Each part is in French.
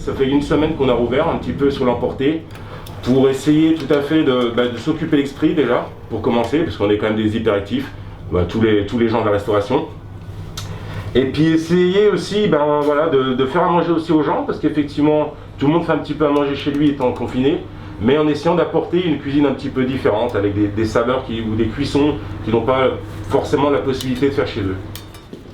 Ça fait une semaine qu'on a rouvert un petit peu sur l'emporté pour essayer tout à fait de s'occuper l'esprit déjà, pour commencer, parce qu'on est quand même des hyperactifs, tous les gens de la restauration. Et puis essayer aussi de faire à manger aussi aux gens, parce qu'effectivement tout le monde fait un petit peu à manger chez lui étant confiné, mais en essayant d'apporter une cuisine un petit peu différente, avec des saveurs ou des cuissons qui n'ont pas forcément la possibilité de faire chez eux.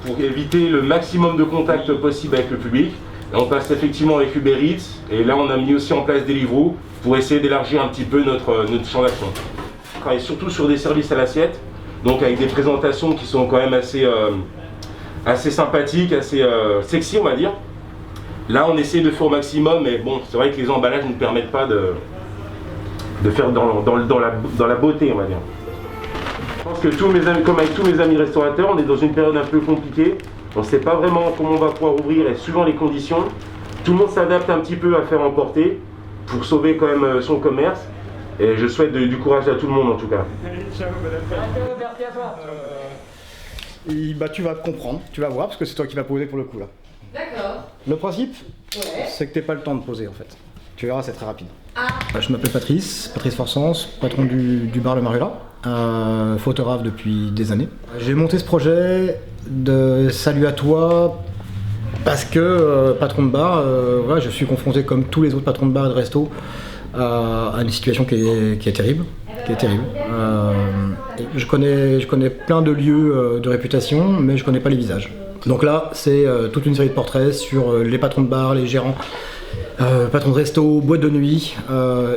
Pour éviter le maximum de contact possible avec le public, on passe effectivement avec Uber Eats, et là on a mis aussi en place Deliveroo pour essayer d'élargir un petit peu notre champ d'action. On travaille surtout sur des services à l'assiette, donc avec des présentations qui sont quand même assez sympathiques, assez sexy on va dire. Là on essaie de faire au maximum, mais bon, c'est vrai que les emballages ne nous permettent pas de faire dans la beauté on va dire. Je pense que comme avec tous mes amis restaurateurs, on est dans une période un peu compliquée. On ne sait pas vraiment comment on va pouvoir ouvrir et suivant les conditions, tout le monde s'adapte un petit peu à faire emporter pour sauver quand même son commerce. Et je souhaite du courage à tout le monde en tout cas. Tu vas comprendre, tu vas voir, parce que c'est toi qui vas poser pour le coup là. D'accord. Le principe, c'est que tu n'aies pas le temps de poser en fait. Tu verras, c'est très rapide. Je m'appelle Patrice Forsens, patron du bar Le Marula, photographe depuis des années. J'ai monté ce projet de Salut à toi parce que patron de bar, je suis confronté comme tous les autres patrons de bar et de resto à une situation qui est terrible. Je connais plein de lieux de réputation, mais je connais pas les visages. Donc là, c'est toute une série de portraits sur les patrons de bar, les gérants, patrons de resto, boîtes de nuit,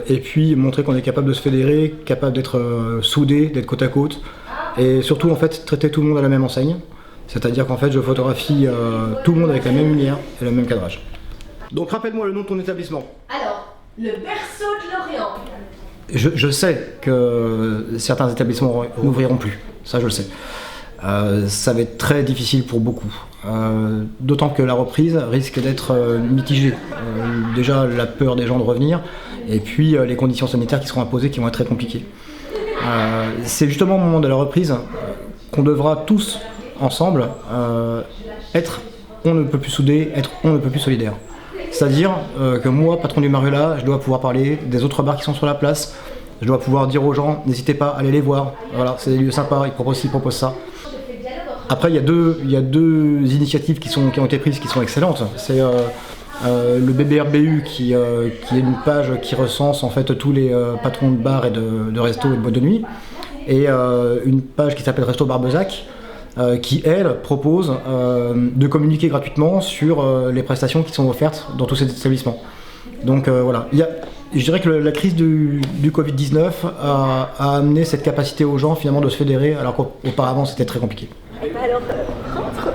et puis montrer qu'on est capable de se fédérer, capable d'être soudés, d'être côte à côte, et surtout en fait traiter tout le monde à la même enseigne. C'est-à-dire qu'en fait je photographie tout le monde avec la même lumière et le même cadrage. Donc rappelle-moi le nom de ton établissement. Alors, le Berceau de Lorient. Je sais que certains établissements n'ouvriront plus, ça je le sais. Ça va être très difficile pour beaucoup, d'autant que la reprise risque d'être mitigée. Déjà la peur des gens de revenir, et puis les conditions sanitaires qui seront imposées qui vont être très compliquées. C'est justement au moment de la reprise qu'on devra tous ensemble être on ne peut plus soudés, être on ne peut plus solidaires. C'est-à-dire que moi, patron du Marula, je dois pouvoir parler des autres bars qui sont sur la place, je dois pouvoir dire aux gens, n'hésitez pas à aller les voir, voilà, c'est des lieux sympas, ils proposent ça. Après, il y a deux initiatives qui ont été prises qui sont excellentes. C'est le BBRBU qui est une page qui recense en fait tous les patrons de bars et de restos et de boîtes de nuit, et une page qui s'appelle Resto Barbezac, qui elle propose de communiquer gratuitement sur les prestations qui sont offertes dans tous ces établissements. Donc voilà, je dirais que la crise du Covid-19 a amené cette capacité aux gens finalement de se fédérer, alors qu'auparavant c'était très compliqué. Alors, rentre.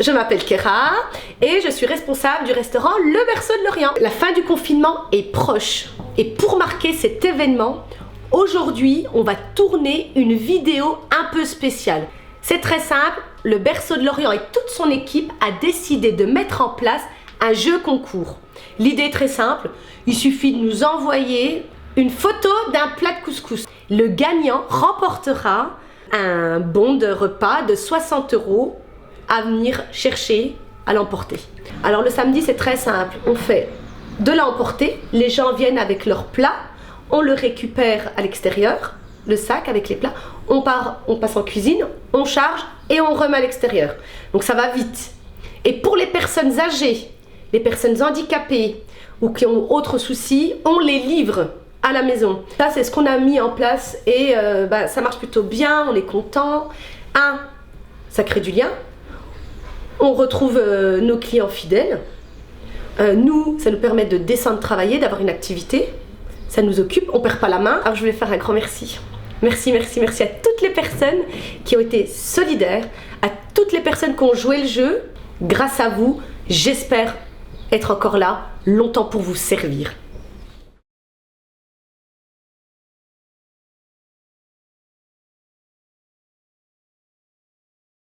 Je m'appelle Kéra et je suis responsable du restaurant Le Berceau de Lorient. La fin du confinement est proche et pour marquer cet événement, aujourd'hui on va tourner une vidéo un peu spéciale. C'est très simple, Le Berceau de Lorient et toute son équipe a décidé de mettre en place un jeu concours. L'idée est très simple, il suffit de nous envoyer une photo d'un plat de couscous. Le gagnant remportera un bon de repas de 60 € à venir chercher à l'emporter. Alors le samedi c'est très simple, on fait de l'emporter, les gens viennent avec leur plat, on le récupère à l'extérieur, le sac avec les plats, on passe en cuisine, on charge et on remet à l'extérieur. Donc ça va vite. Et pour les personnes âgées, les personnes handicapées ou qui ont autres soucis, on les livre à la maison. Ça c'est ce qu'on a mis en place et ça marche plutôt bien, on est content. Ça crée du lien, on retrouve nos clients fidèles. Nous, ça nous permet de descendre travailler, d'avoir une activité, ça nous occupe, on perd pas la main. Alors je voulais faire un grand merci. Merci à toutes les personnes qui ont été solidaires, à toutes les personnes qui ont joué le jeu. Grâce à vous, j'espère être encore là longtemps pour vous servir.